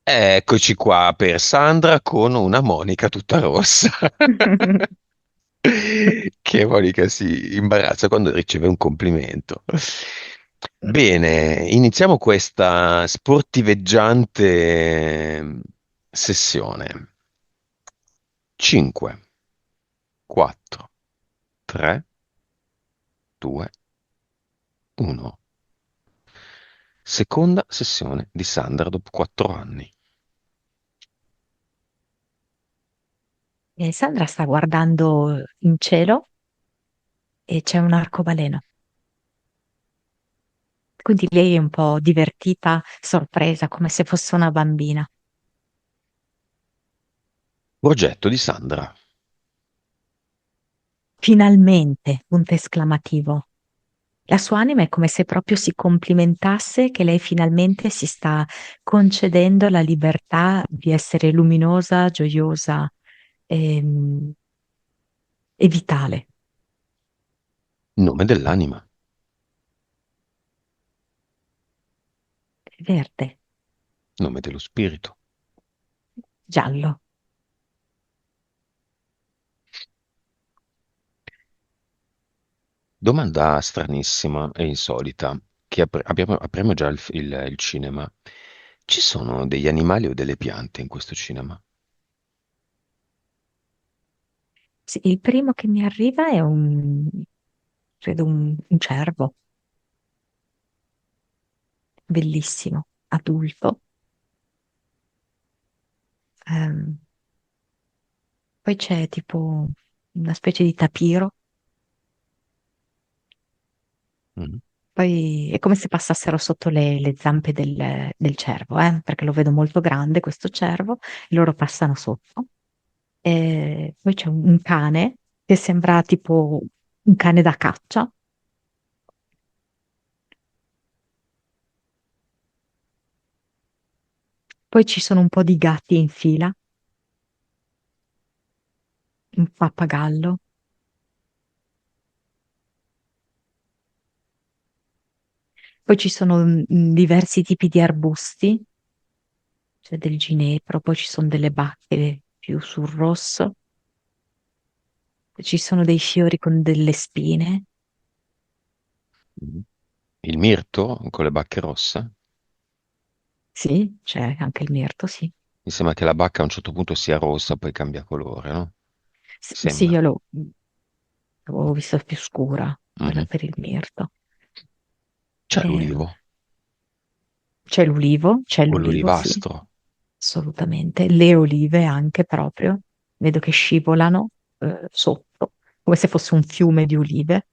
Eccoci qua per Sandra con una Monica tutta rossa. Che Monica si imbarazza quando riceve un complimento. Bene, iniziamo questa sportiveggiante sessione. 5, 4, 3, 2, 1. Seconda sessione di Sandra dopo 4 anni. E Sandra sta guardando in cielo e c'è un arcobaleno. Quindi lei è un po' divertita, sorpresa, come se fosse una bambina. Progetto di Sandra. Finalmente, punto esclamativo. La sua anima è come se proprio si complimentasse che lei finalmente si sta concedendo la libertà di essere luminosa, gioiosa e, e vitale. Nome dell'anima. Verde, Nome dello spirito. giallo. Domanda stranissima e insolita, che apriamo già il cinema. Ci sono degli animali o delle piante in questo cinema? Sì, il primo che mi arriva è credo un cervo, bellissimo, adulto. Ehm, Poi c'è tipo una specie di tapiro, Mm. poi è come se passassero sotto le zampe del cervo, perché lo vedo molto grande questo cervo, e loro passano sotto. E poi c'è un cane che sembra tipo un cane da caccia. Poi ci sono un po' di gatti in fila, un pappagallo. Poi ci sono diversi tipi di arbusti, c'è del ginepro, poi ci sono delle bacche più sul rosso, ci sono dei fiori con delle spine. Mm. Il mirto con le bacche rosse? Sì, c'è anche il mirto, sì. Mi sembra che la bacca a un certo punto sia rossa, poi cambia colore, no? Mi Sì, sembra. io l'avevo vista più scura, quella Mhm. per il mirto. C'è Eh, l'ulivo c'è o l'ulivo, sì, l'olivastro. assolutamente. Le olive anche proprio, vedo che scivolano sotto, come se fosse un fiume di olive.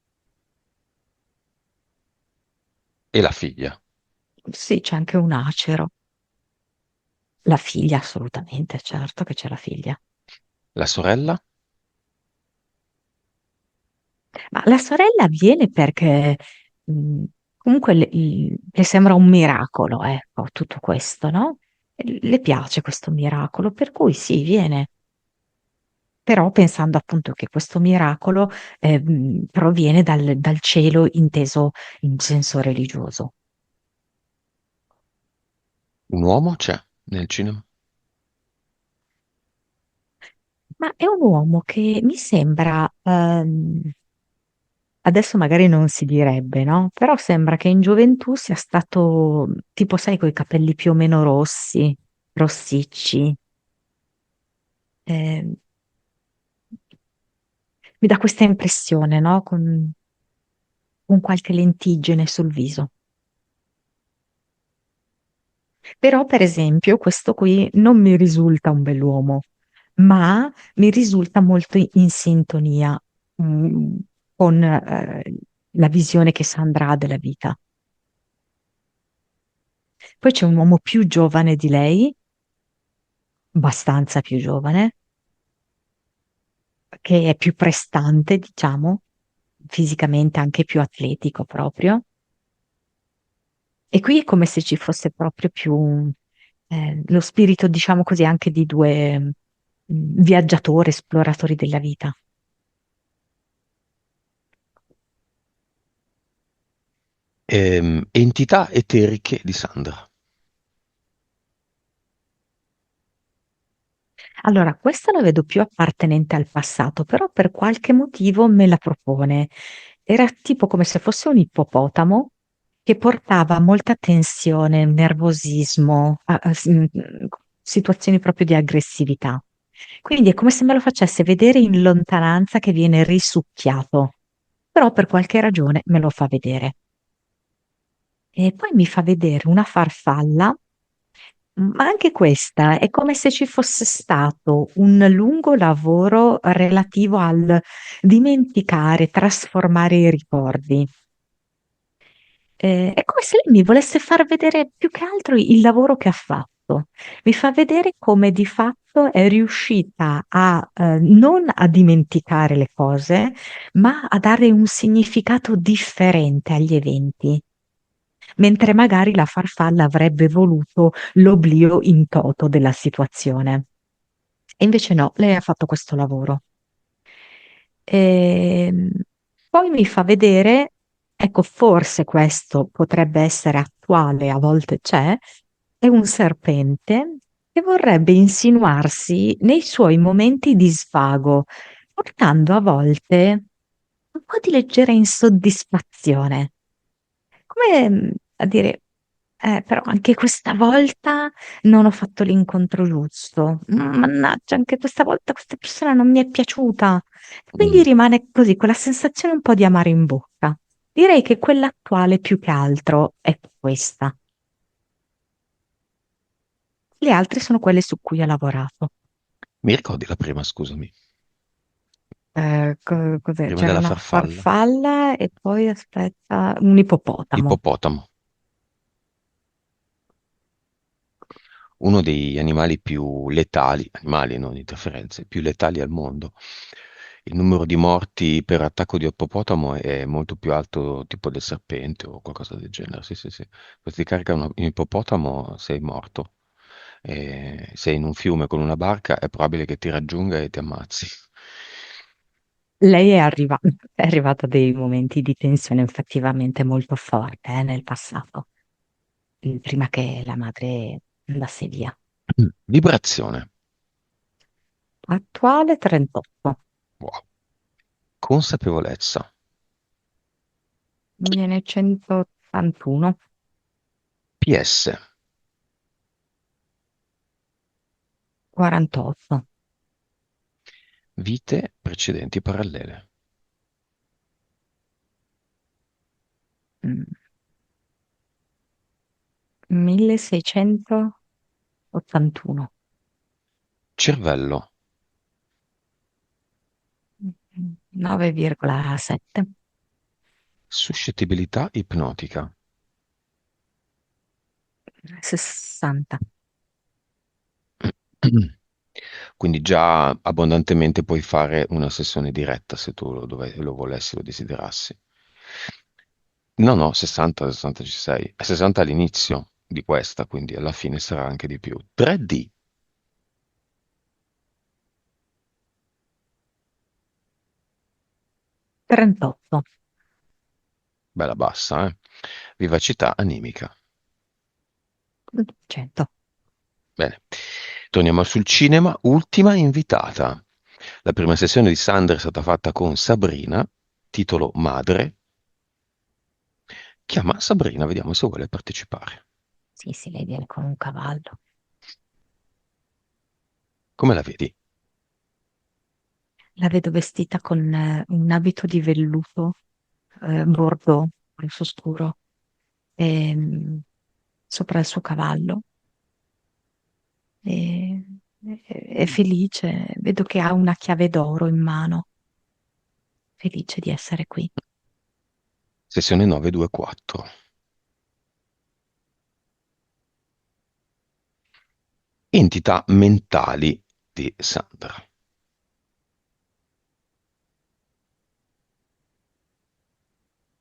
E la figlia. Sì, c'è anche un acero. La figlia, assolutamente, certo che c'è la figlia. La sorella? Ma la sorella viene perché mh, comunque le sembra un miracolo, ecco, tutto questo, no? Le piace questo miracolo, per cui sì, viene, però pensando appunto che questo miracolo proviene dal cielo inteso in senso religioso. Un uomo c'è nel cinema? Ma è un uomo che mi sembra, adesso magari non si direbbe, no? Però sembra che in gioventù sia stato tipo, sai, coi capelli più o meno rossi, rossicci. Eh, Mi dà questa impressione, no? Con qualche lentiggine sul viso. Però, per esempio, questo qui non mi risulta un bell'uomo, ma mi risulta molto in sintonia, mm, con, la visione che Sandra ha della vita. Poi c'è un uomo più giovane di lei, abbastanza più giovane, che è più prestante, diciamo, fisicamente anche più atletico proprio. E qui è come se ci fosse proprio più lo spirito, diciamo così, anche di due viaggiatori, esploratori della vita. Entità eteriche di Sandra. Allora, questa la vedo più appartenente al passato, però per qualche motivo me la propone. Era tipo come se fosse un ippopotamo che portava molta tensione, nervosismo, situazioni proprio di aggressività. Quindi è come se me lo facesse vedere in lontananza che viene risucchiato, però per qualche ragione me lo fa vedere. E poi mi fa vedere una farfalla, ma anche questa è come se ci fosse stato un lungo lavoro relativo al dimenticare, trasformare i ricordi. È come se lei mi volesse far vedere più che altro il lavoro che ha fatto. Mi fa vedere come di fatto è riuscita a non a dimenticare le cose, ma a dare un significato differente agli eventi, mentre magari la farfalla avrebbe voluto l'oblio in toto della situazione. E invece no, lei ha fatto questo lavoro. Ehm, Poi mi fa vedere, ecco, forse questo potrebbe essere attuale, a volte c'è, è un serpente che vorrebbe insinuarsi nei suoi momenti di svago, portando a volte un po' di leggera insoddisfazione, come a dire, però anche questa volta non ho fatto l'incontro giusto. Mannaggia, anche questa volta questa persona non mi è piaciuta. Quindi Mm. rimane così, quella sensazione un po' di amaro in bocca. Direi che quella attuale più che altro è questa. Le altre sono quelle su cui ho lavorato. Mi ricordi la prima, scusami? Cos'è? Prima C'era della una farfalla? farfalla e poi aspetta, un ippopotamo. Ippopotamo. Uno degli animali più letali, animali non interferenze, più letali al mondo. Il numero di morti per attacco di ippopotamo è molto più alto tipo del serpente o qualcosa del genere. Sì, sì, sì. Se ti carica un ippopotamo sei morto. E sei in un fiume con una barca, è probabile che ti raggiunga e ti ammazzi. Lei è arrivata a dei momenti di tensione effettivamente molto forte, nel passato, prima che la madre andasse via. Vibrazione. Attuale 38, Wow. Consapevolezza. 1981, PS. 48, Vite precedenti parallele. mm, 1681, Cervello. 9,7, Suscettibilità ipnotica. 60. Quindi già abbondantemente puoi fare una sessione diretta se tu lo volessi, lo desiderassi. No, no, 60, 60 ci sei. 60 all'inizio di questa, quindi alla fine sarà anche di più. 3D, 38, bella bassa, eh? Vivacità animica. 100. Bene, torniamo sul cinema. Ultima invitata. La prima sessione di Sandra è stata fatta con Sabrina, titolo Madre. Chiama Sabrina, vediamo se vuole partecipare. Sì, sì, lei viene con un cavallo. Come la vedi? La vedo vestita con un abito di velluto bordeaux, rosso scuro, e, sopra il suo cavallo. E, è felice, vedo che ha una chiave d'oro in mano, felice di essere qui. Sessione 924. Entità mentali di Sandra.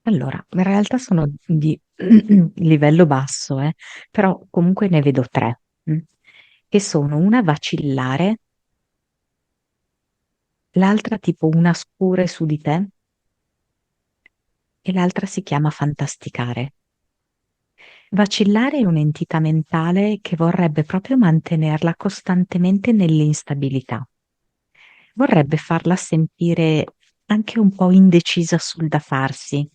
Allora, in realtà sono di livello basso, però comunque ne vedo tre, che sono una vacillare, l'altra tipo una scure su di te e l'altra si chiama fantasticare. Vacillare è un'entità mentale che vorrebbe proprio mantenerla costantemente nell'instabilità. Vorrebbe farla sentire anche un po' indecisa sul da farsi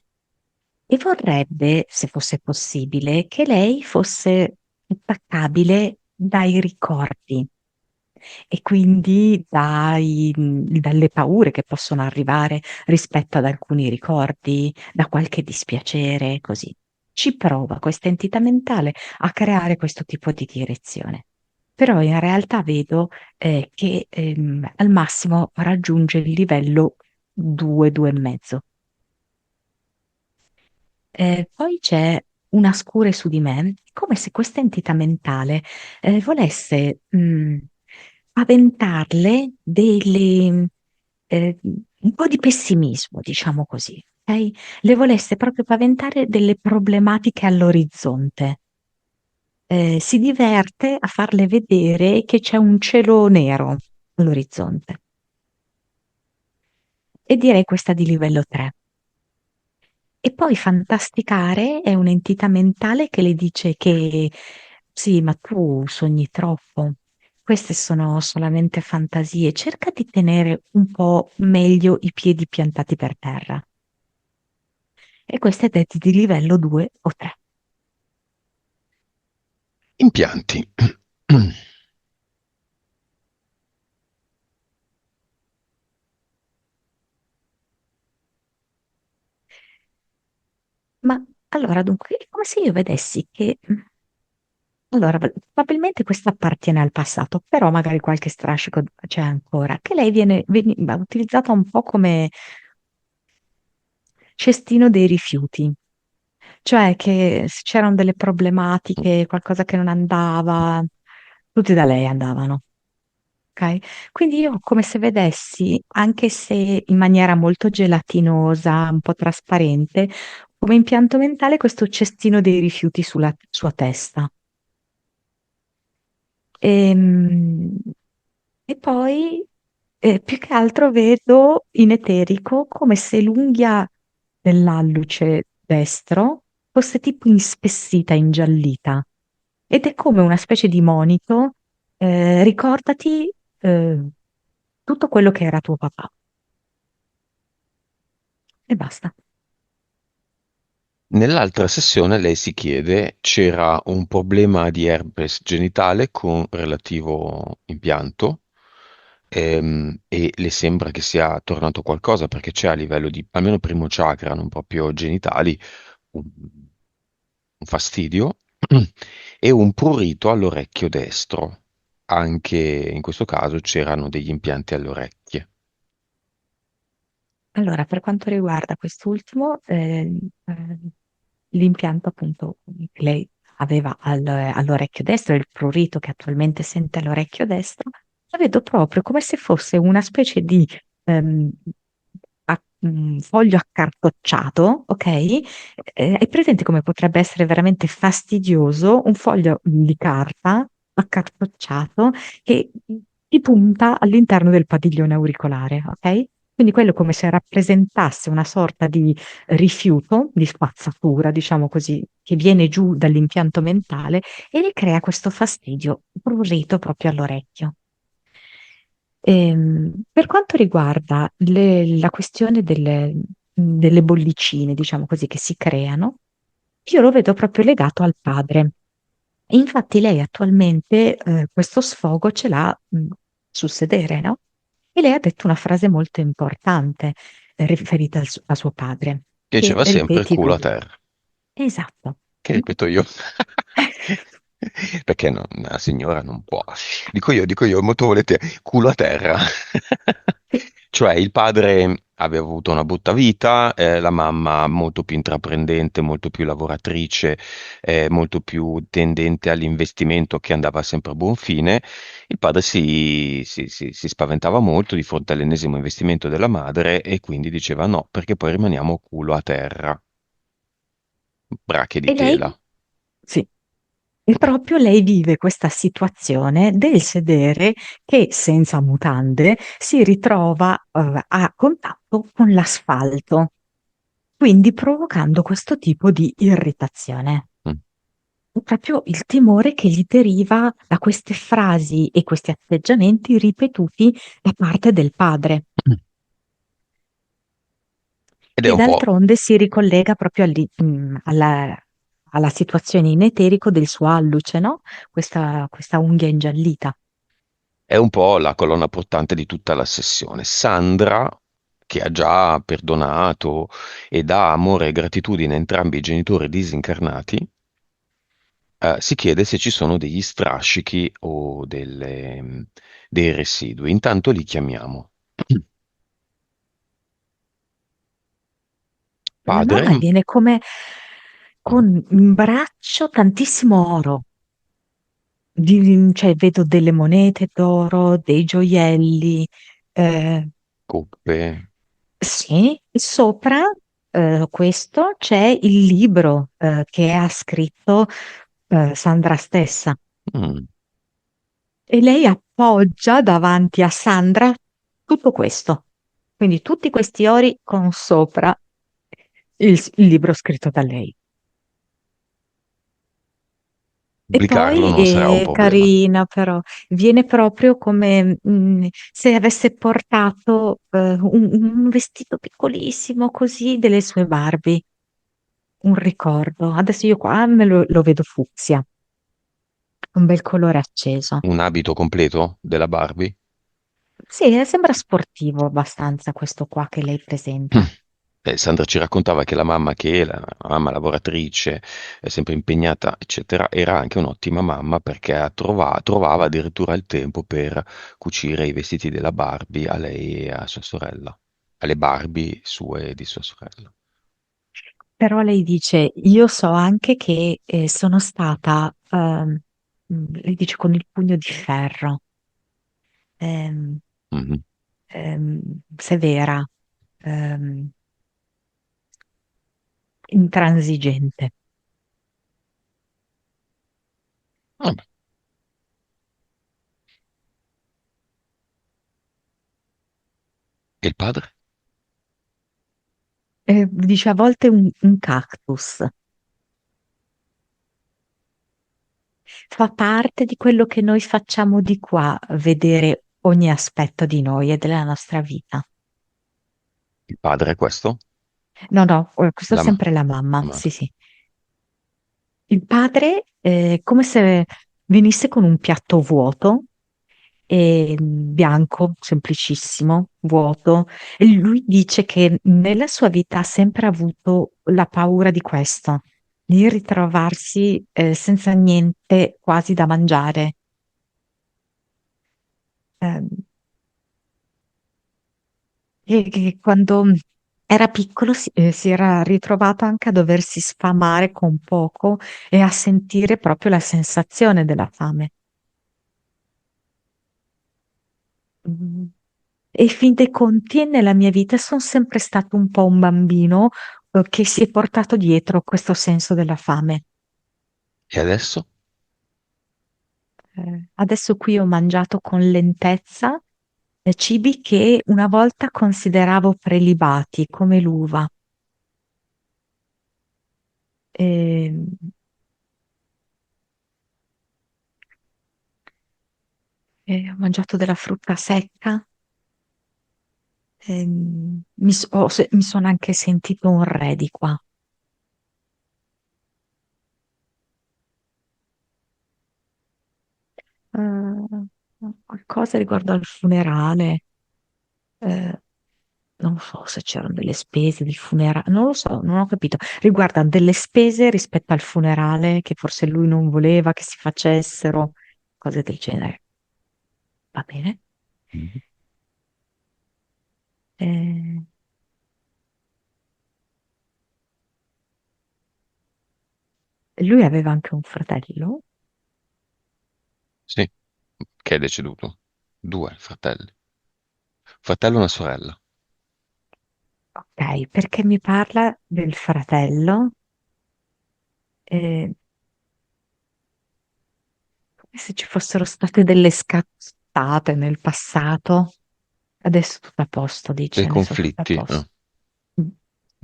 e vorrebbe, se fosse possibile, che lei fosse attaccabile dai ricordi e quindi dalle paure che possono arrivare rispetto ad alcuni ricordi, da qualche dispiacere, così. Ci prova questa entità mentale a creare questo tipo di direzione. Però in realtà vedo che al massimo raggiunge il livello 2, 2 e mezzo. Poi c'è una scure su di me, come se questa entità mentale volesse paventarle un po' di pessimismo, diciamo così, ok? Le volesse proprio paventare delle problematiche all'orizzonte. Si diverte a farle vedere che c'è un cielo nero all'orizzonte. E direi questa di livello 3. E poi fantasticare è un'entità mentale che le dice che sì, ma tu sogni troppo. Queste sono solamente fantasie. Cerca di tenere un po' meglio i piedi piantati per terra. E queste detti di livello 2 o 3. Impianti. Ma allora, dunque, è come se io vedessi che allora, probabilmente questa appartiene al passato, però magari qualche strascico c'è ancora, che lei veniva utilizzata un po' come cestino dei rifiuti, cioè che se c'erano delle problematiche, qualcosa che non andava, tutti da lei andavano, ok? Quindi io come se vedessi, anche se in maniera molto gelatinosa, un po' trasparente, come impianto mentale questo cestino dei rifiuti sulla sua testa. Ehm, E, poi più che altro vedo in eterico come se l'unghia dell'alluce destro fosse tipo inspessita, ingiallita. Ed è come una specie di monito. Ricordati eh, tutto quello che era tuo papà. E basta. Nell'altra sessione lei si chiede, c'era un problema di herpes genitale con relativo impianto e le sembra che sia tornato qualcosa perché c'è a livello di, almeno primo chakra, non proprio genitali, un, un fastidio e un prurito all'orecchio destro. Anche in questo caso c'erano degli impianti alle orecchie. Allora, per quanto riguarda quest'ultimo, l'impianto appunto che lei aveva all'orecchio destro, il prurito che attualmente sente all'orecchio destro, la vedo proprio come se fosse una specie di ehm, foglio accartocciato, ok? Hai presente come potrebbe essere veramente fastidioso un foglio di carta accartocciato che ti punta all'interno del padiglione auricolare, ok? Quindi quello come se rappresentasse una sorta di rifiuto, di spazzatura, diciamo così, che viene giù dall'impianto mentale e le crea questo fastidio prurito proprio all'orecchio. Per quanto riguarda la questione delle bollicine, diciamo così, che si creano, io lo vedo proprio legato al padre. E infatti lei attualmente questo sfogo ce l'ha sul sedere, no? E lei ha detto una frase molto importante riferita a suo padre, Che che diceva sempre ripeti culo a tu. terra. Esatto. Che ripeto io. Perché la signora non può. Dico io, molto volete culo a terra. Sì. Cioè il padre aveva avuto una brutta vita, la mamma molto più intraprendente, molto più lavoratrice, molto più tendente all'investimento che andava sempre a buon fine. Il padre si spaventava molto di fronte all'ennesimo investimento della madre e quindi diceva no, perché poi rimaniamo culo a terra, brache di E lei? tela. Sì. E proprio lei vive questa situazione del sedere che senza mutande si ritrova a contatto con l'asfalto, quindi provocando questo tipo di irritazione. Mm. proprio il timore che gli deriva da queste frasi e questi atteggiamenti ripetuti da parte del padre, Ed è che un po', d'altronde si ricollega proprio alla situazione in eterico del suo alluce, no? Questa unghia ingiallita. è un po' la colonna portante di tutta la sessione. Sandra, che ha già perdonato e dà amore e gratitudine a entrambi i genitori disincarnati, si chiede se ci sono degli strascichi o dei residui. Intanto li chiamiamo. La Padre, mamma viene come mm, con in braccio tantissimo oro. Cioè, vedo delle monete d'oro, dei gioielli, eh, coppe, sì, e sopra questo c'è il libro che ha scritto Sandra stessa mm, e lei appoggia davanti a Sandra tutto questo. Quindi tutti questi ori con sopra il libro scritto da lei. E pubblicarlo poi non sarà un è problema. carina, però viene proprio come se avesse portato un vestito piccolissimo così delle sue Barbie, un ricordo. Adesso io qua lo vedo fucsia, un bel colore acceso. Un abito completo della Barbie? Sì, sembra sportivo abbastanza questo qua che lei presenta. Sandra ci raccontava che la mamma, che è la mamma lavoratrice, è sempre impegnata, eccetera, era anche un'ottima mamma perché trovava addirittura il tempo per cucire i vestiti della Barbie a lei e a sua sorella, alle Barbie sue e di sua sorella. Però lei dice, io so anche che sono stata, lei dice con il pugno di ferro. ehm, Mhm. severa, ehm, intransigente. Vabbè. E il padre? Dice a volte un cactus. Fa parte di quello che noi facciamo di qua, vedere ogni aspetto di noi e della nostra vita. Il padre è questo? No, no, questo è La, ma- sempre la mamma, la sì, madre. sì. Il padre è come se venisse con un piatto vuoto, bianco, semplicissimo, vuoto, e lui dice che nella sua vita ha sempre avuto la paura di questo, di ritrovarsi senza niente quasi da mangiare. Ehm, e che quando era piccolo si era ritrovato anche a doversi sfamare con poco e a sentire proprio la sensazione della fame. Mm. E fin dei conti nella mia vita sono sempre stato un po' un bambino che si è portato dietro questo senso della fame. E adesso? Adesso qui ho mangiato con lentezza cibi che una volta consideravo prelibati, come l'uva. E, e ho mangiato della frutta secca. Mi sono anche sentito un re di qua. Eh, qualcosa riguardo al funerale. eh, Non so se c'erano delle spese del funerale, non lo so, non ho capito. Riguarda delle spese rispetto al funerale che forse lui non voleva che si facessero, cose del genere. Va bene? Mhm. Eh, lui aveva anche un fratello, Sì, che è deceduto. Due fratelli. Fratello e una sorella. ok, perché mi parla del fratello, come se ci fossero state delle scazzate nel passato. Adesso tutto a posto, Dei dice, adesso tutto a conflitti. posto. Mm.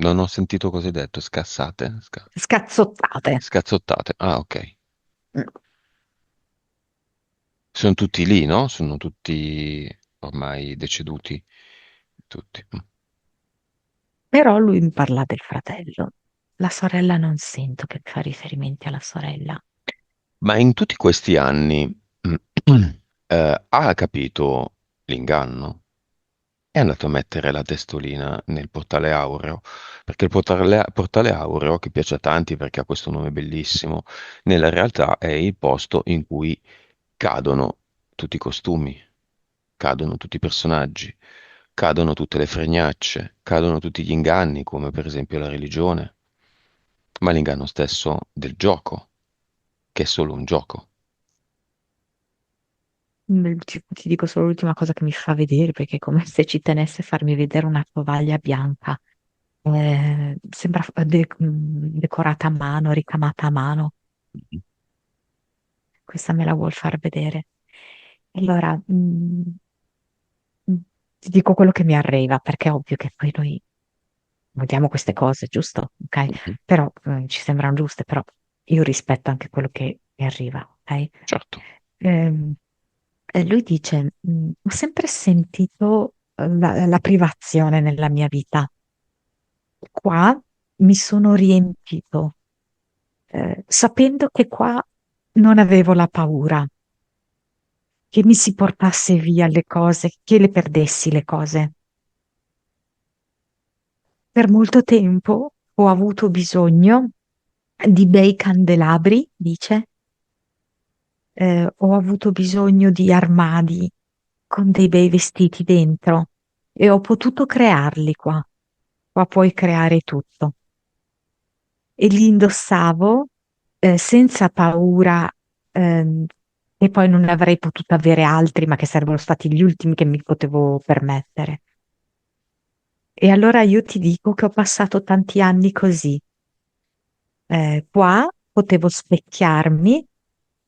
Non ho sentito cosa hai detto. Scassate? Scazzottate. Scazzottate. Ah, ok. Mm. Sono tutti lì, no? Sono tutti ormai deceduti, tutti. Però lui mi parla del fratello. La sorella non sento che fa riferimenti alla sorella. Ma in tutti questi anni ha capito l'inganno? È andato a mettere la testolina nel portale aureo, perché il portale aureo, che piace a tanti perché ha questo nome bellissimo, nella realtà è il posto in cui cadono tutti i costumi, cadono tutti i personaggi, cadono tutte le fregnacce, cadono tutti gli inganni, come per esempio la religione, ma l'inganno stesso del gioco, che è solo un gioco. Ti dico solo l'ultima cosa che mi fa vedere, perché è come se ci tenesse a farmi vedere una tovaglia bianca. Sembra decorata a mano, ricamata a mano. Questa me la vuol far vedere. Allora, mm, ti dico quello che mi arriva, perché è ovvio che poi noi vogliamo queste cose, giusto? Ok? Mhm. Però ci sembrano giuste, però io rispetto anche quello che mi arriva, ok? Certo. Ehm, lui dice, ho sempre sentito la privazione nella mia vita. Qua mi sono riempito, sapendo che qua non avevo la paura, che mi si portasse via le cose, che le perdessi le cose. Per molto tempo ho avuto bisogno di bei candelabri, dice, ho avuto bisogno di armadi con dei bei vestiti dentro e ho potuto crearli qua. Qua puoi creare tutto. E li indossavo senza paura che poi non ne avrei potuto avere altri, ma che sarebbero stati gli ultimi che mi potevo permettere. E allora io ti dico che ho passato tanti anni così. Qua potevo specchiarmi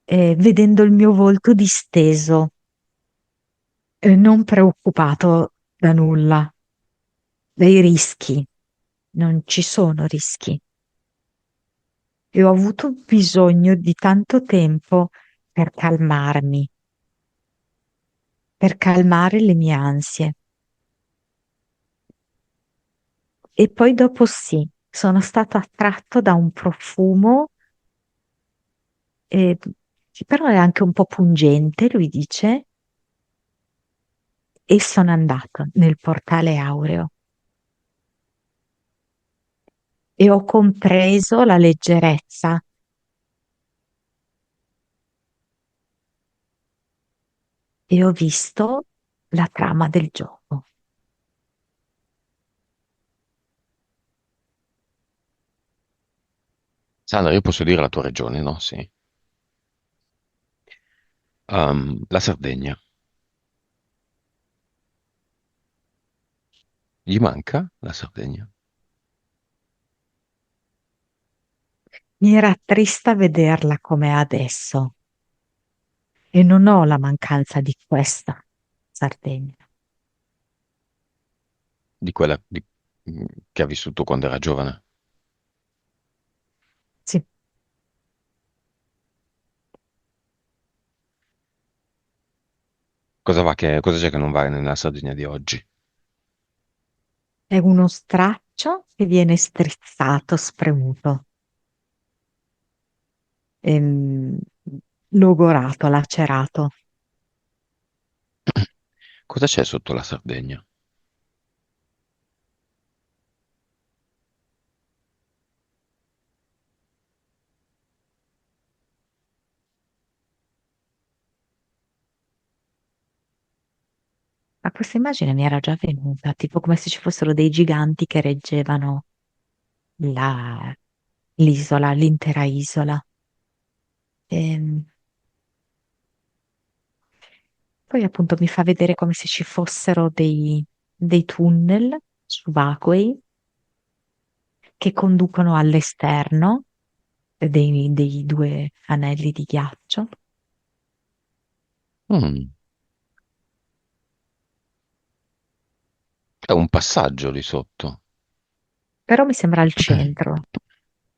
vedendo il mio volto disteso, non preoccupato da nulla, dai rischi. Non ci sono rischi. E ho avuto bisogno di tanto tempo per calmarmi, per calmare le mie ansie. E poi dopo sì, sono stato attratto da un profumo, che però è anche un po' pungente, lui dice, e sono andato nel portale aureo e ho compreso la leggerezza e ho visto la trama del gioco. Sandra, io posso dire la tua regione, no? Sì. La Sardegna. Gli manca la Sardegna? Mi rattrista vederla come è adesso e non ho la mancanza di questa Sardegna. Di quella che ha vissuto quando era giovane? Sì, Cosa c'è che non va nella Sardegna di oggi? è uno straccio che viene strizzato, spremuto, ehm, logorato, lacerato. Cosa c'è sotto la Sardegna? Ma questa immagine mi era già venuta, tipo come se ci fossero dei giganti che reggevano la- l'isola, l'intera isola. Ehm, Poi appunto mi fa vedere come se ci fossero dei tunnel subacquei che conducono all'esterno dei due anelli di ghiaccio. Mm, è un passaggio lì sotto. Però mi sembra al centro,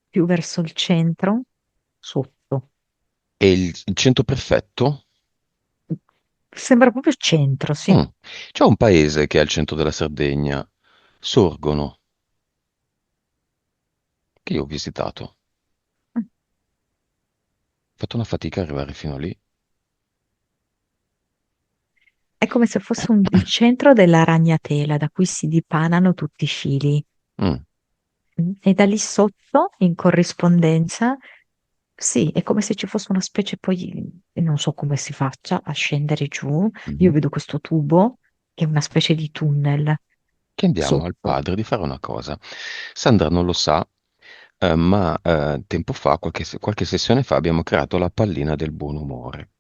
più verso il centro, sotto. E il centro perfetto? Sembra proprio il centro, sì. Mm. C'è un paese che è al centro della Sardegna, Sorgono, che io ho visitato. Ho fatto una fatica ad arrivare fino lì. È come se fosse il centro della ragnatela da cui si dipanano tutti i fili. Mm. E da lì sotto, in corrispondenza, sì, è come se ci fosse una specie poi, e non so come si faccia a scendere giù. Io Mhm. vedo questo tubo che è una specie di tunnel Chiediamo al sotto. padre di fare una cosa. Sandra non lo sa, ma tempo fa, qualche sessione fa, abbiamo creato la pallina del buon umore.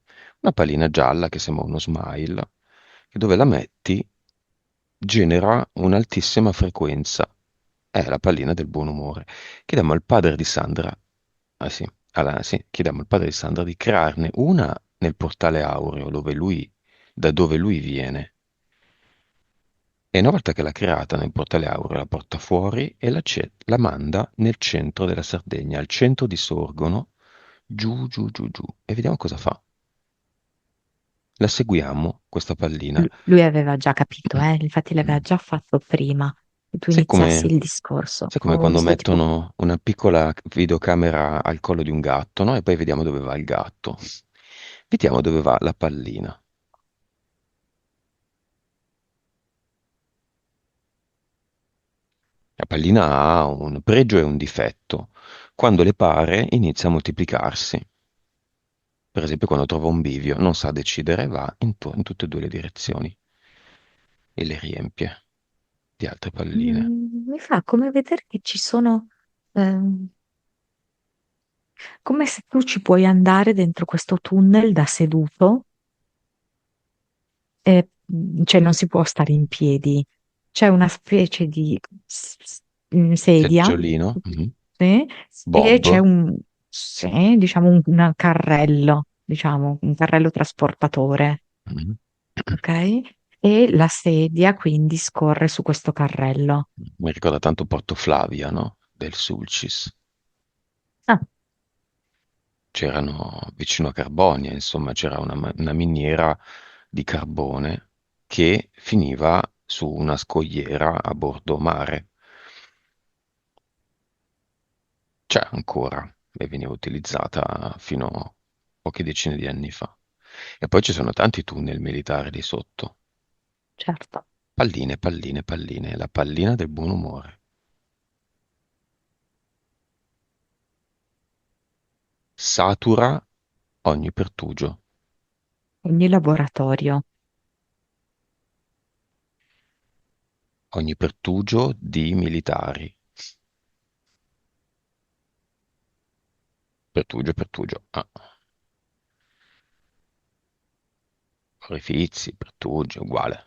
Una pallina gialla che sembra uno smile, che dove la metti genera un'altissima frequenza. È la pallina del buon umore. Chiediamo al padre di Sandra, ah sì, sì, chiediamo al padre di Sandra di crearne una nel portale aureo, da dove lui viene. E una volta che l'ha creata nel portale aureo, la porta fuori e la manda nel centro della Sardegna, al centro di Sorgono, giù, giù, giù, giù. E vediamo cosa fa. La seguiamo, questa pallina. Lui aveva già capito, infatti l'aveva già fatto prima che tu Sai iniziassi come, il discorso. sai come Avevo quando visto tipo, mettono una piccola videocamera al collo di un gatto, no? E poi vediamo dove va il gatto. Vediamo dove va la pallina. La pallina ha un pregio e un difetto. Quando le pare inizia a moltiplicarsi. Per esempio, quando trova un bivio, non sa decidere, va in tutte e due le direzioni e le riempie di altre palline. mi fa come vedere che ci sono, ehm, come se tu ci puoi andare dentro questo tunnel da seduto, cioè non si può stare in piedi, c'è una specie di sedia, Seggiolino, mhm. sì, e c'è Bob, sì, diciamo un carrello, diciamo, un carrello trasportatore, mhm. ok? E la sedia quindi scorre su questo carrello. Mi ricorda tanto Porto Flavia, no? Del Sulcis. Ah, C'erano vicino a Carbonia, insomma, c'era una miniera di carbone che finiva su una scogliera a bordo mare. C'è ancora e veniva utilizzata fino a poche decine di anni fa. E poi ci sono tanti tunnel militari lì sotto. certo. Palline, palline, palline, la pallina del buon umore. Satura ogni pertugio, Ogni laboratorio. ogni pertugio di militari. Pertugio, pertugio. Ah, orifizi, pertugio, uguale.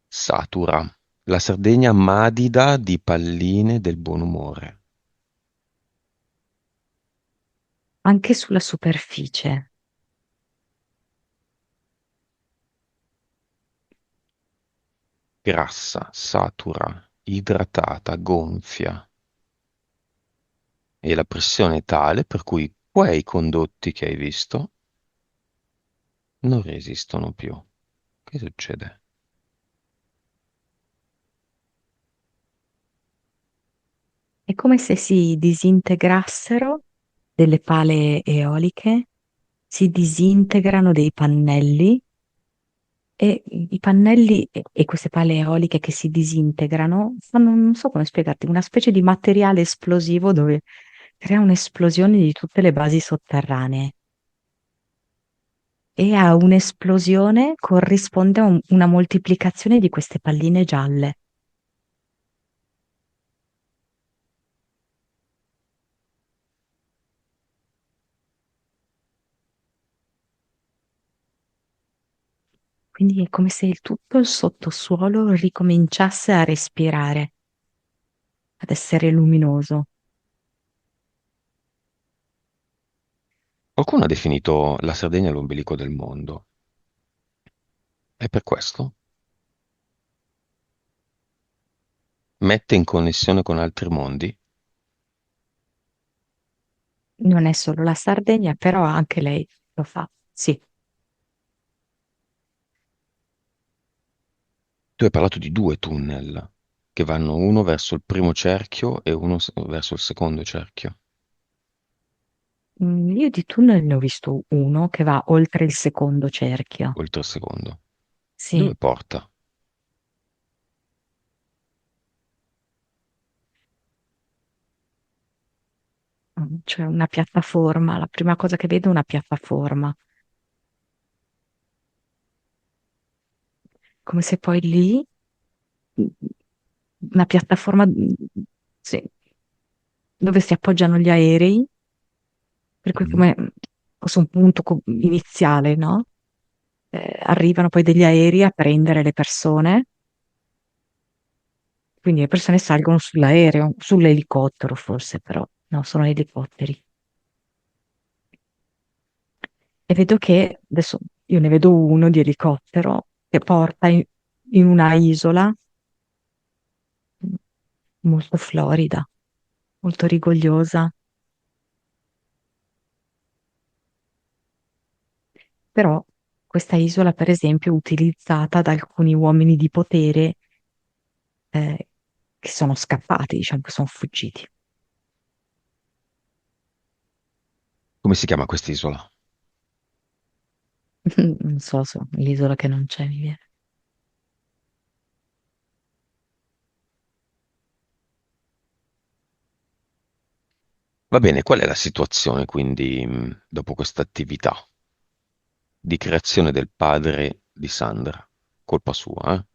Satura. La Sardegna madida di palline del buon umore. Anche sulla superficie. Grassa, satura, idratata, gonfia. E la pressione è tale per cui quei condotti che hai visto non resistono più. Che succede? È come se si disintegrassero delle pale eoliche, si disintegrano dei pannelli e i pannelli e queste pale eoliche che si disintegrano fanno, non so come spiegarti, una specie di materiale esplosivo dove crea un'esplosione di tutte le basi sotterranee. E a un'esplosione corrisponde una moltiplicazione di queste palline gialle. Quindi è come se tutto il sottosuolo ricominciasse a respirare, ad essere luminoso. Qualcuno ha definito la Sardegna l'ombelico del mondo. È per questo? Mette in connessione con altri mondi? Non è solo la Sardegna, però anche lei lo fa. Sì. Tu hai parlato di due tunnel che vanno uno verso il primo cerchio e uno verso il secondo cerchio, Io di tunnel ne ho visto uno che va oltre il secondo cerchio. oltre il secondo. Dove Sì. porta? Cioè una piattaforma, la prima cosa che vedo è una piattaforma, come se poi lì, mm, una piattaforma, sì, dove si appoggiano gli aerei, per cui Mhm. come fosse un punto iniziale, no? Arrivano poi degli aerei a prendere le persone, quindi le persone salgono sull'aereo, sull'elicottero forse, però no, sono elicotteri. E vedo che adesso io ne vedo uno di elicottero che porta in una isola molto florida, molto rigogliosa, però questa isola, per esempio, è utilizzata da alcuni uomini di potere che sono scappati, diciamo che sono fuggiti. Come si chiama quest'isola? Non so, l'isola che non c'è, mi viene. Va bene, qual è la situazione quindi dopo questa attività di creazione del padre di Sandra? Colpa sua, eh?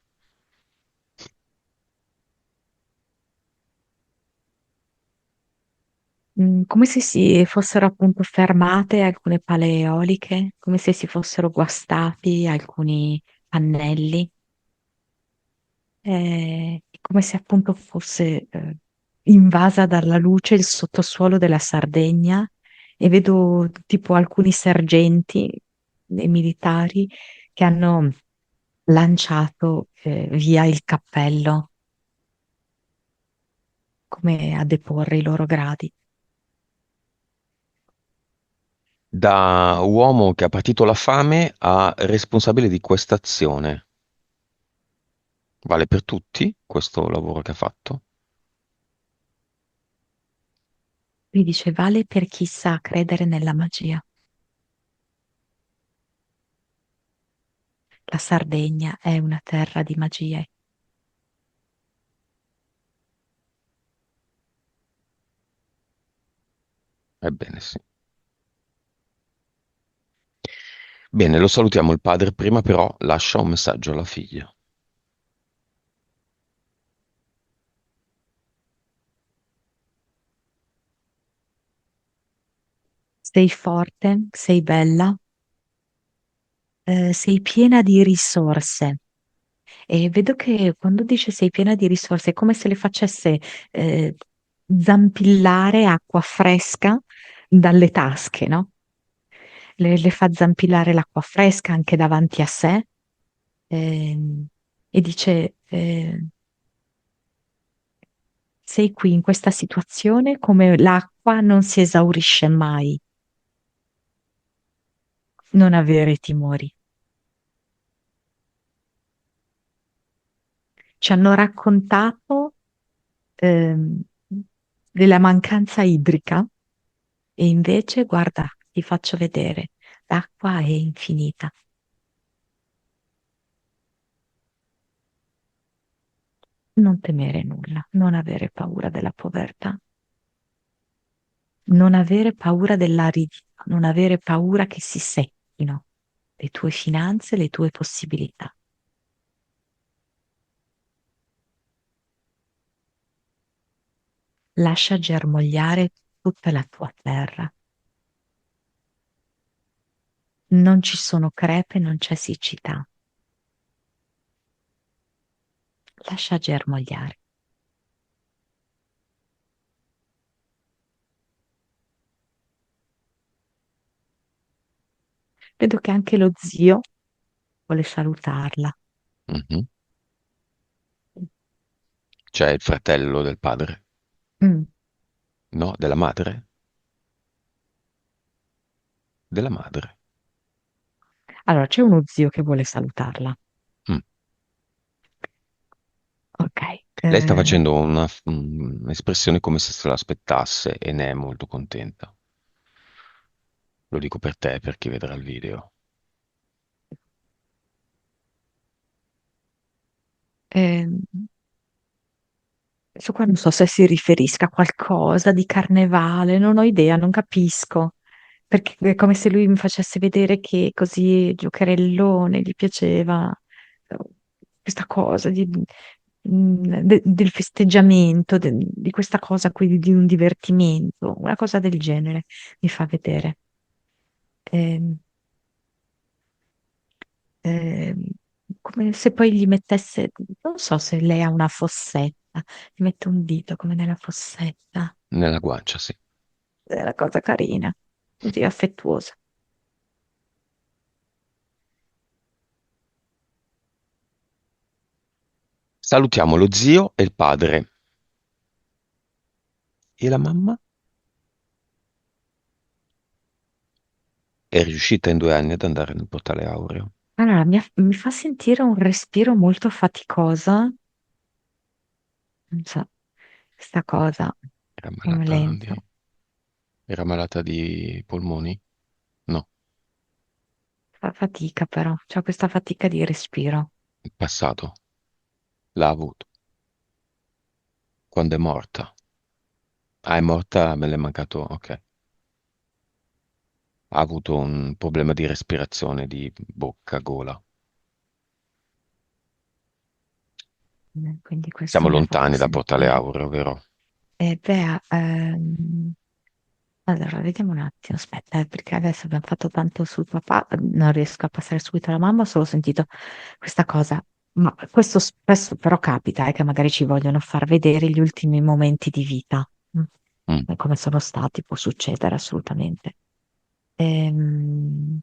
Come se si fossero appunto fermate alcune pale eoliche, come se si fossero guastati alcuni pannelli, come se appunto fosse invasa dalla luce il sottosuolo della Sardegna e vedo tipo alcuni sergenti e militari che hanno lanciato via il cappello come a deporre i loro gradi. Da uomo che ha patito la fame a responsabile di questa azione. Vale per tutti questo lavoro che ha fatto? Lui dice vale per chi sa credere nella magia. La Sardegna è una terra di magie. Ebbene sì. Bene, lo salutiamo il padre, prima però lascia un messaggio alla figlia. Sei forte, sei bella, sei piena di risorse. E vedo che quando dice sei piena di risorse è come se le facesse eh, zampillare acqua fresca dalle tasche, no? Le fa zampillare l'acqua fresca anche davanti a sé e dice sei qui in questa situazione come l'acqua non si esaurisce mai, non avere timori. Ci hanno raccontato ehm, della mancanza idrica e invece, guarda, ti faccio vedere, l'acqua è infinita. Non temere nulla, non avere paura della povertà, non avere paura dell'aridità, non avere paura che si secchino le tue finanze, le tue possibilità. Lascia germogliare tutta la tua terra. Non ci sono crepe, non c'è siccità. Lascia germogliare. Vedo che anche lo zio vuole salutarla. Mhm. Cioè il fratello del padre? Mm. No, della madre? Della madre. Allora, c'è uno zio che vuole salutarla. Mm. Ok. Lei sta facendo un'espressione come se se l'aspettasse e ne è molto contenta. Lo dico per te, per chi vedrà il video. ehm, Su qua non so se si riferisca a qualcosa di carnevale, non ho idea, non capisco. Perché è come se lui mi facesse vedere che così giocherellone gli piaceva questa cosa del festeggiamento, di questa cosa qui, di un divertimento, una cosa del genere mi fa vedere. Ehm, ehm, Come se poi gli mettesse, non so se lei ha una fossetta, gli mette un dito come nella fossetta. Nella guancia, sì. È una cosa carina, così affettuosa. Salutiamo lo zio e il padre. E la mamma? È riuscita in 2 anni ad andare nel portale aureo. Allora, mi fa sentire un respiro molto faticoso, non so, questa cosa, Era un malata lento, di, era malata di polmoni? No, fa fatica però, c'è questa fatica di respiro. in passato l'ha avuto. Quando è morta. Ah, è morta, me l'è mancato. Ok. Ha avuto un problema di respirazione, di bocca, gola. Quindi questo Siamo mi ha fatto lontani da portale sentire. aureo, vero? Beh, allora, vediamo un attimo, aspetta, perché adesso abbiamo fatto tanto sul papà, non riesco a passare subito alla mamma, ho solo sentito questa cosa. Ma questo spesso però capita, che magari ci vogliono far vedere gli ultimi momenti di vita, Mm. come sono stati, può succedere assolutamente. Ehm,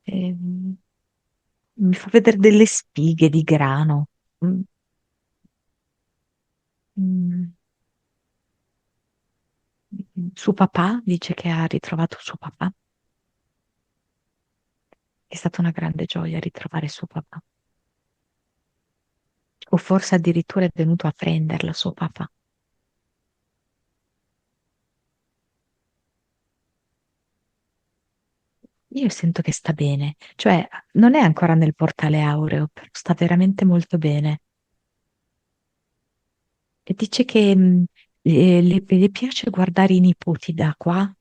ehm, Mi fa vedere delle spighe di grano. Mm, mm. Suo papà dice che ha ritrovato suo papà. È stata una grande gioia ritrovare suo papà. O forse addirittura è venuto a prenderla suo papà. Io sento che sta bene, cioè non è ancora nel portale aureo, però sta veramente molto bene. E dice che le piace guardare i nipoti da qua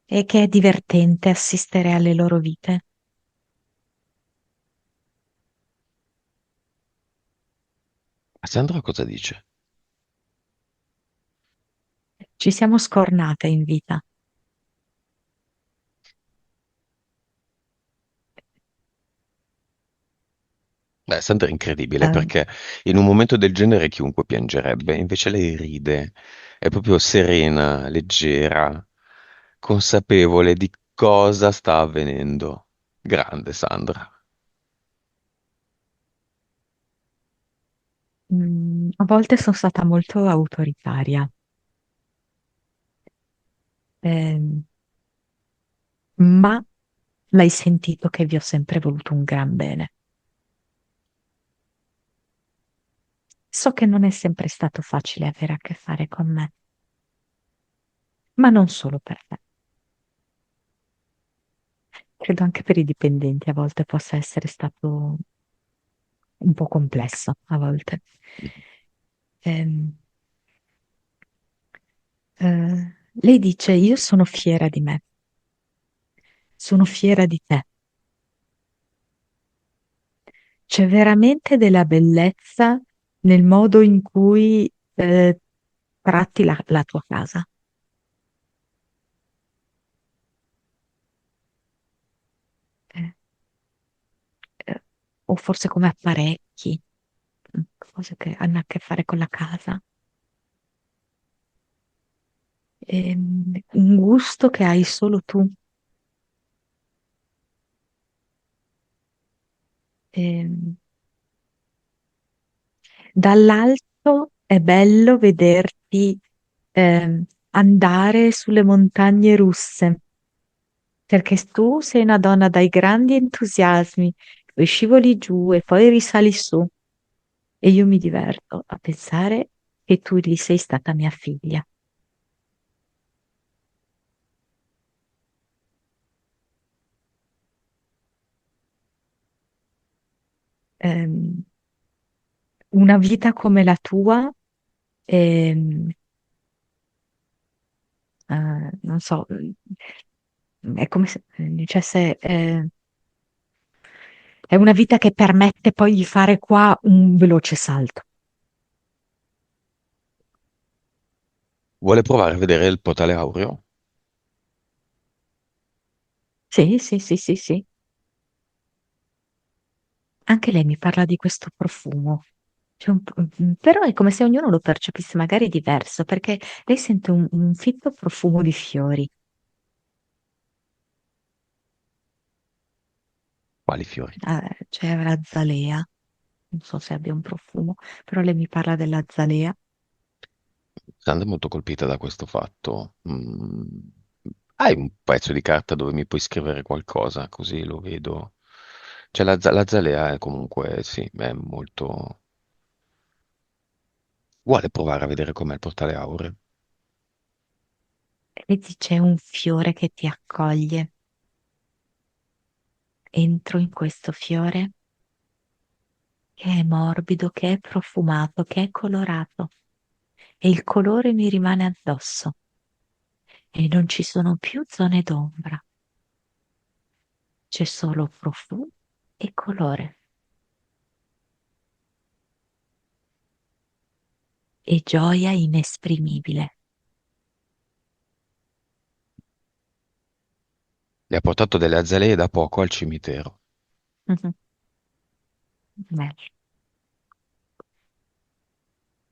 e che è divertente assistere alle loro vite. Sandra cosa dice? Ci siamo scornate in vita. Beh, Sandra è incredibile Eh, perché in un momento del genere chiunque piangerebbe, invece lei ride, è proprio serena, leggera, consapevole di cosa sta avvenendo. Grande Sandra. a volte sono stata molto autoritaria, ehm, ma l'hai sentito che vi ho sempre voluto un gran bene. So che non è sempre stato facile avere a che fare con me, ma non solo per te. Credo anche per i dipendenti a volte possa essere stato un po' complesso, a volte. Ehm, Lei dice, io sono fiera di me, sono fiera di te. C'è veramente della bellezza nel modo in cui tratti la tua casa. Eh, eh, o forse come apparecchi, cose che hanno a che fare con la casa. Un gusto che hai solo tu. Ehm, Dall'alto è bello vederti andare sulle montagne russe, perché tu sei una donna dai grandi entusiasmi, poi scivoli giù e poi risali su. E io mi diverto a pensare che tu lì sei stata mia figlia. Ehm, una vita come la tua, ehm, non so, è come se dicesse, è una vita che permette poi di fare qua un veloce salto. Vuole provare a vedere il portale aureo? Sì, sì, sì, sì, sì. Anche lei mi parla di questo profumo. Però è come se ognuno lo percepisse magari diverso, perché lei sente un fitto profumo di fiori. Quali fiori? C'è la zalea, non so se abbia un profumo, però lei mi parla della zalea. Sandra è molto colpita da questo fatto. Hai un pezzo di carta dove mi puoi scrivere qualcosa, così lo vedo. Cioè la zalea è comunque, sì, è molto... Vuole provare a vedere com'è il portale aureo? Vedi, c'è un fiore che ti accoglie. Entro in questo fiore che è morbido, che è profumato, che è colorato e il colore mi rimane addosso e non ci sono più zone d'ombra, c'è solo profumo e colore e gioia inesprimibile. Le ha portato delle azalee da poco al cimitero. Mhm. Bello.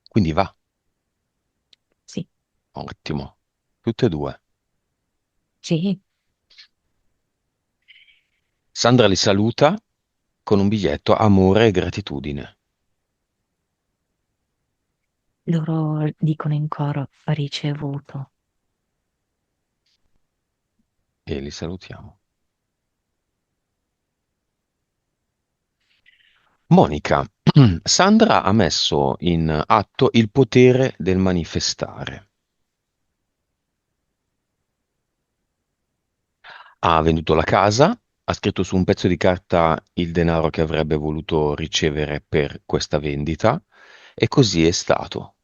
Quindi va, Sì, ottimo. Tutte e due. sì, Sandra li saluta con un biglietto amore e gratitudine loro dicono in coro ricevuto. e li salutiamo. Monica, Sandra ha messo in atto il potere del manifestare. Ha venduto la casa, ha scritto su un pezzo di carta il denaro che avrebbe voluto ricevere per questa vendita e così è stato.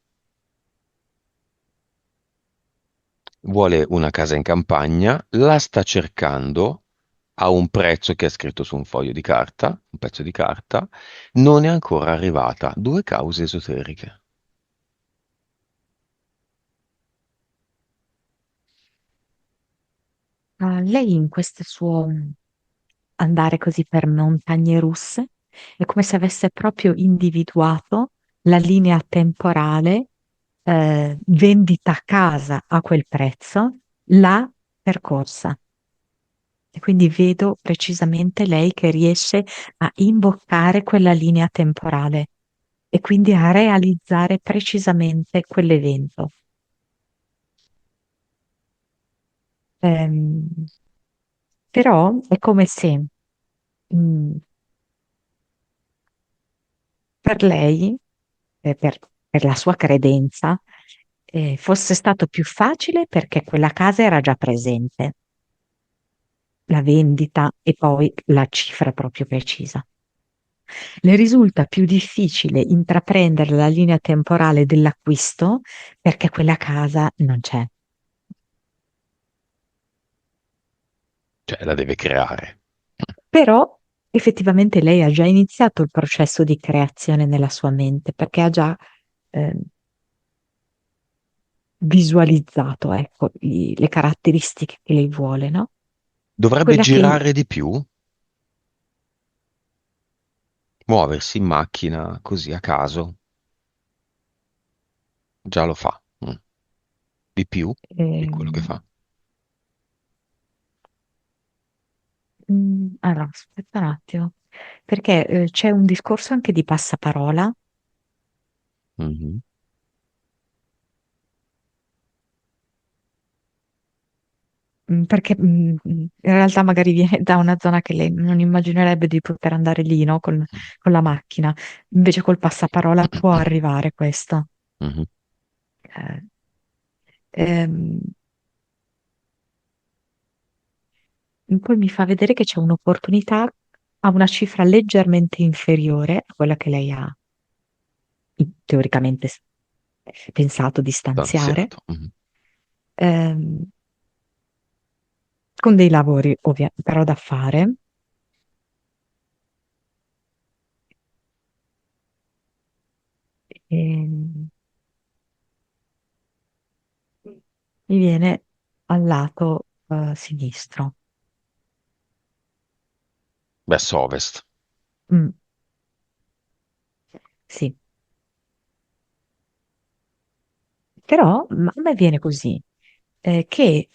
Vuole una casa in campagna, la sta cercando a un prezzo che ha scritto su un foglio di carta, un pezzo di carta, non è ancora arrivata. Due cause esoteriche. Ah, lei in questo suo andare così per montagne russe è come se avesse proprio individuato la linea temporale, vendita a casa a quel prezzo, l'ha percorsa. E quindi vedo precisamente lei che riesce a imboccare quella linea temporale e quindi a realizzare precisamente quell'evento. Ehm, Però è come se mh, per lei, per la sua credenza, fosse stato più facile perché quella casa era già presente, la vendita e poi la cifra proprio precisa. Le risulta più difficile intraprendere la linea temporale dell'acquisto perché quella casa non c'è. Cioè, la deve creare. Però effettivamente lei ha già iniziato il processo di creazione nella sua mente perché ha già eh, visualizzato, ecco, le caratteristiche che lei vuole, no? Dovrebbe Quella che girare di più, muoversi in macchina così a caso. Già lo fa. Di più di quello che ehm, fa. allora, aspetta un attimo, perché c'è un discorso anche di passaparola Mhm. Perché in realtà magari viene da una zona che lei non immaginerebbe di poter andare lì, no? Con la macchina. Invece col passaparola può arrivare questo. Mhm. Eh, ehm, Poi mi fa vedere che c'è un'opportunità a una cifra leggermente inferiore a quella che lei ha teoricamente pensato di stanziare, Stanziato. Mhm. ehm, con dei lavori però da fare. ehm, Mi viene al lato sinistro. Verso ovest. Mm, sì, però a me viene così, che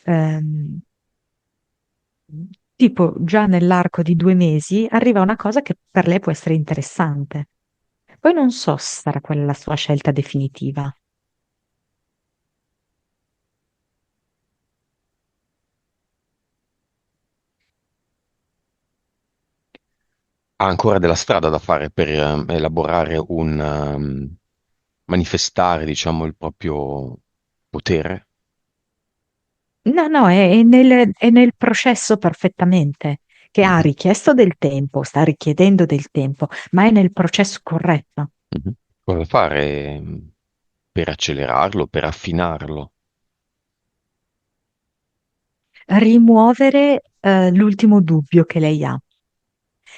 tipo già nell'arco di 2 mesi arriva una cosa che per lei può essere interessante. Poi non so se sarà quella la sua scelta definitiva. Ha ancora della strada da fare per elaborare manifestare, diciamo, il proprio potere. No, no, è nel processo perfettamente, che ha Mhm. richiesto del tempo, sta richiedendo del tempo, ma è nel processo corretto. Mhm. Cosa fare per accelerarlo, per affinarlo? Rimuovere l'ultimo dubbio che lei ha,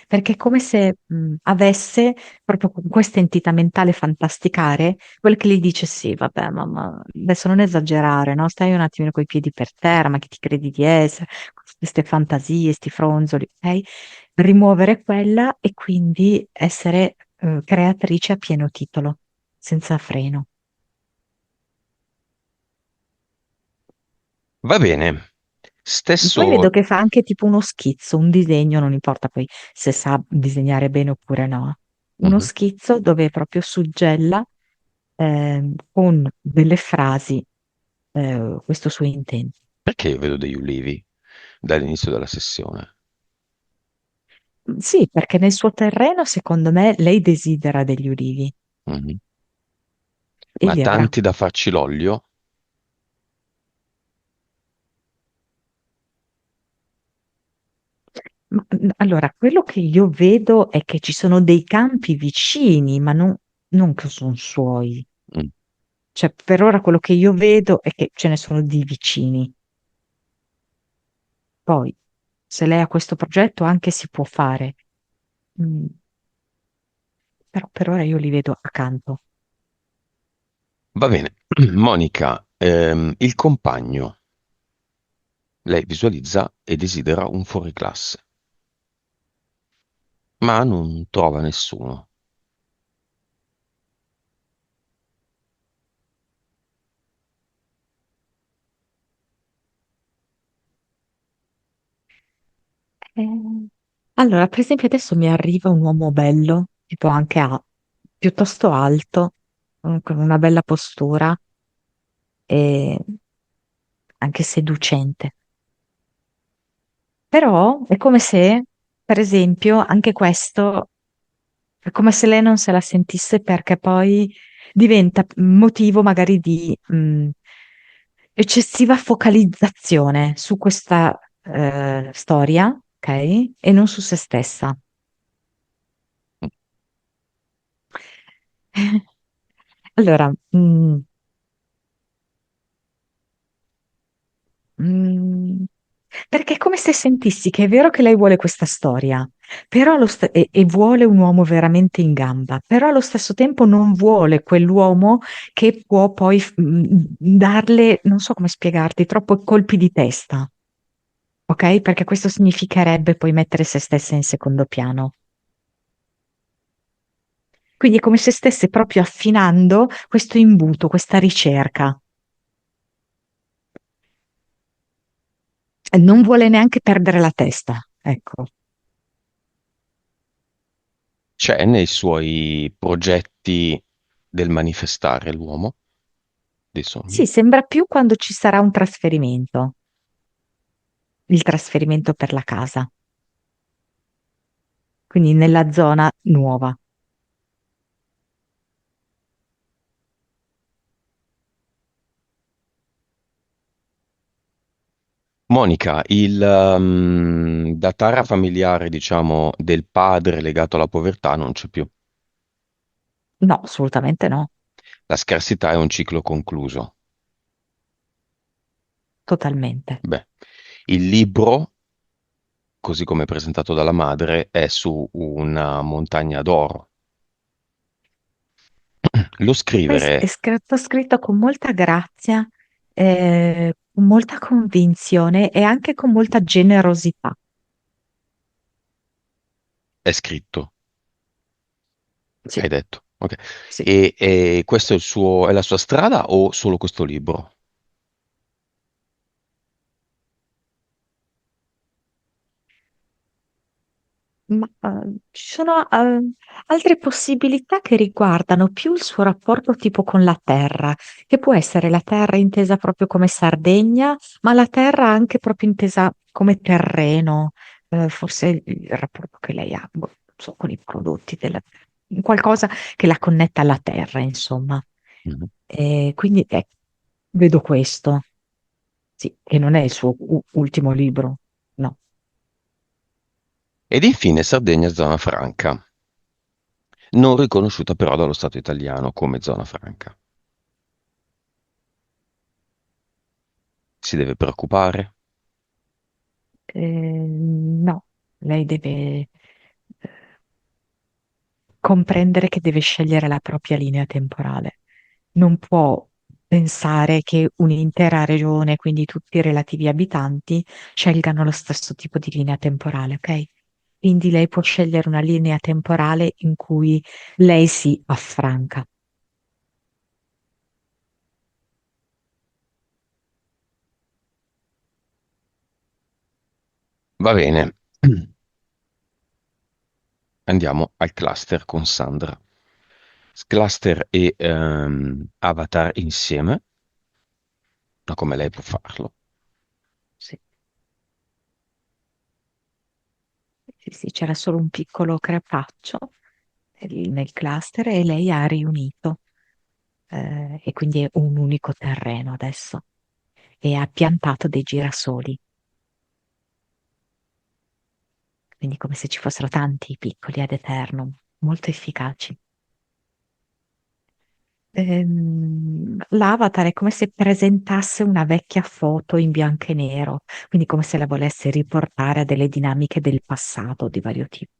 perché è come se avesse proprio con questa entità mentale fantasticare quel che gli dice sì, vabbè, ma adesso non esagerare, no? Stai un attimino coi piedi per terra, ma chi ti credi di essere? Queste fantasie, sti fronzoli, ok? Rimuovere quella e quindi essere creatrice a pieno titolo, senza freno. Va bene. Poi vedo Stesso. che fa anche tipo uno schizzo, un disegno, non importa poi se sa disegnare bene oppure no. Uno Mhm. schizzo dove proprio suggella con delle frasi questo suo intento. Perché io vedo degli ulivi dall'inizio della sessione? Sì, perché nel suo terreno, secondo me, lei desidera degli ulivi Mhm. e Ma li avrà. tanti da farci l'olio? Allora, quello che io vedo è che ci sono dei campi vicini, ma non che sono suoi. Mm. Cioè, per ora quello che io vedo è che ce ne sono di vicini. Poi, se lei ha questo progetto, anche si può fare. Mm, Però per ora io li vedo accanto. Va bene. Monica, il compagno. Lei visualizza e desidera un fuoriclasse, ma non trova nessuno. Eh, Allora, per esempio, adesso mi arriva un uomo bello, tipo anche piuttosto alto, con una bella postura e anche seducente. Però è come se, per esempio, anche questo è come se lei non se la sentisse perché poi diventa motivo magari di eccessiva focalizzazione su questa storia, ok? E non su se stessa. Allora, mm, perché è come se sentissi che è vero che lei vuole questa storia, però e vuole un uomo veramente in gamba, però allo stesso tempo non vuole quell'uomo che può poi darle, non so come spiegarti, troppo colpi di testa, ok? Perché questo significherebbe poi mettere se stessa in secondo piano. Quindi è come se stesse proprio affinando questo imbuto, questa ricerca. E non vuole neanche perdere la testa, ecco. C'è nei suoi progetti del manifestare l'uomo dei Sì, sogni. sembra più quando ci sarà un trasferimento, il trasferimento per la casa, quindi nella zona nuova. Monica, il datara familiare, diciamo, del padre legato alla povertà non c'è più. No, assolutamente no, La scarsità è un ciclo concluso. totalmente. Beh, il libro, così come presentato dalla madre, è su una montagna d'oro. Lo Poi è scrivere scritto con molta grazia, con molta convinzione e anche con molta generosità. è scritto, hai Sì, detto. Ok. sì. E questo è è la sua strada o solo questo libro? Ma ci sono altre possibilità che riguardano più il suo rapporto tipo con la terra, che può essere la terra intesa proprio come Sardegna, ma la terra anche proprio intesa come terreno, forse il rapporto che lei ha boh, non so, con i prodotti della terra, qualcosa che la connetta alla terra, insomma. Mhm. Quindi vedo questo, sì, che non è il suo ultimo libro, no. Ed infine Sardegna zona franca, non riconosciuta però dallo Stato italiano come zona franca. Si deve preoccupare? No, lei deve comprendere che deve scegliere la propria linea temporale. Non può pensare che un'intera regione, quindi tutti i relativi abitanti, scelgano lo stesso tipo di linea temporale, ok? Quindi lei può scegliere una linea temporale in cui lei si affranca. Va bene. Andiamo al cluster con Sandra. Cluster e Avatar insieme, ma come lei può farlo? Sì, sì, sì, c'era solo un piccolo crepaccio nel cluster e lei ha riunito, e quindi è un unico terreno adesso e ha piantato dei girasoli, quindi come se ci fossero tanti piccoli ad eternum, molto efficaci. L'avatar è come se presentasse una vecchia foto in bianco e nero, quindi come se la volesse riportare a delle dinamiche del passato di vario tipo.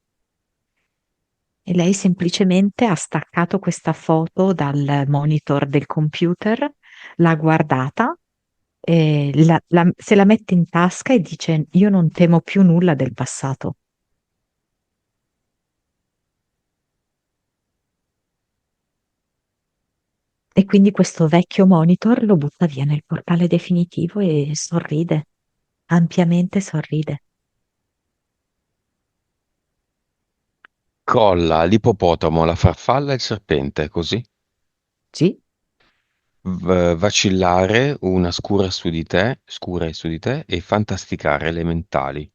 E lei semplicemente ha staccato questa foto dal monitor del computer, l'ha guardata, e se la mette in tasca e dice: Io non temo più nulla del passato. E quindi questo vecchio monitor lo butta via nel portale definitivo e sorride, ampiamente sorride. Crolla l'ippopotamo, la farfalla e il serpente, così? Sì, Vacillare una scura su di te e fantasticare elementali.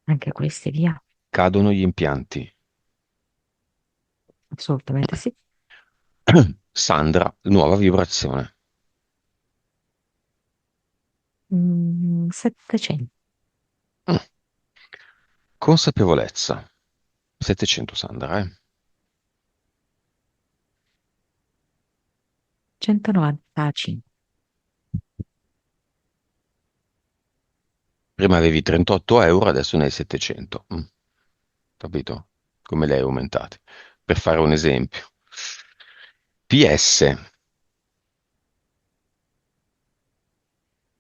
anche questi via, Cadono gli impianti. assolutamente sì. Sandra, nuova vibrazione. 700, Mm. Consapevolezza. 700 Sandra, eh? 195, Prima avevi 38 euro, adesso ne hai 700. Capito? Come li hai aumentati? Per fare un esempio. PS,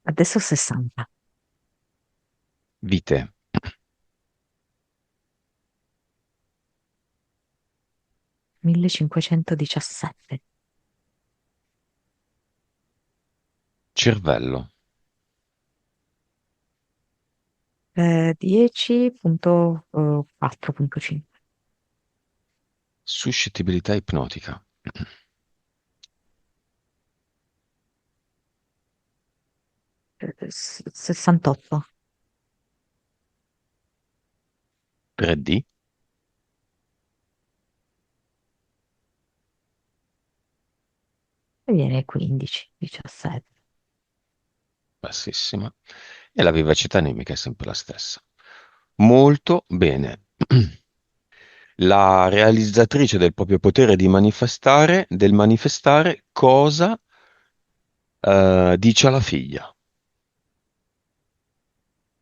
adesso 60, vite, 1517, cervello, 10.4.5, suscettibilità ipnotica. eh, 68. 3D, E viene 15, 17. bassissima, e la vivacità anemica è sempre la stessa. Molto bene. La realizzatrice del proprio potere di manifestare, del manifestare, cosa dice alla figlia?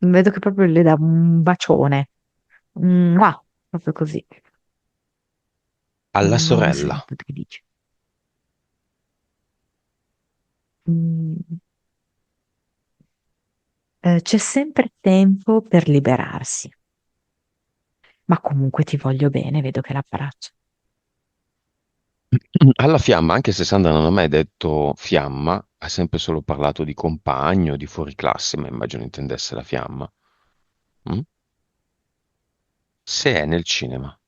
Vedo che proprio le dà un bacione. Mua, proprio così. Non ho Alla sentito che dice. Mm, c'è sempre tempo per liberarsi, ma comunque ti voglio bene, vedo che l'abbraccia. Alla fiamma, anche se Sandra non ha mai detto fiamma, ha sempre solo parlato di compagno, di fuori classe, ma immagino intendesse la fiamma. Mm? Se è nel cinema.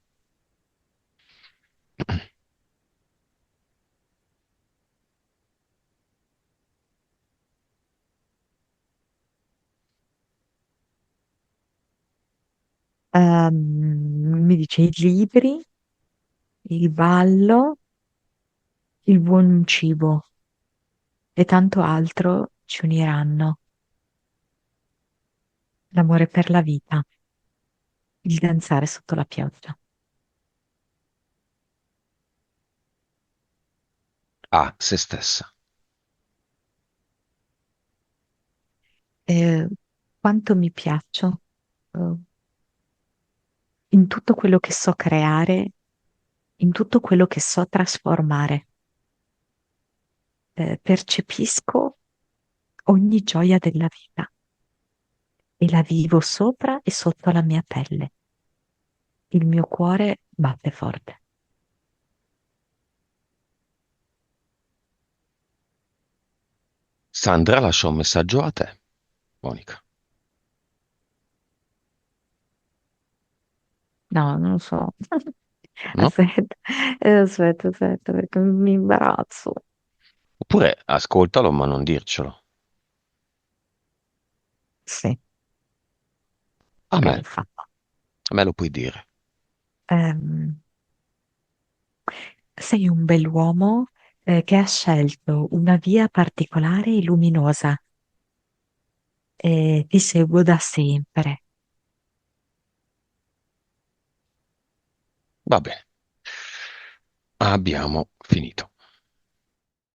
Mi dice i libri, il ballo, il buon cibo e tanto altro ci uniranno. L'amore per la vita, il danzare sotto la pioggia. A se stessa. Eh, quanto mi piaccio, eh, in tutto quello che so creare, in tutto quello che so trasformare. Percepisco ogni gioia della vita e la vivo sopra e sotto la mia pelle. Il mio cuore batte forte. Sandra lascia un messaggio a te, Monica. No, non lo so. No? Aspetta, aspetta, perché mi imbarazzo. Oppure ascoltalo ma non dircelo. Sì, A ok, me, fatto. a me lo puoi dire. Ehm, sei un bell'uomo, che ha scelto una via particolare e luminosa e ti seguo da sempre. Va bene. Abbiamo finito.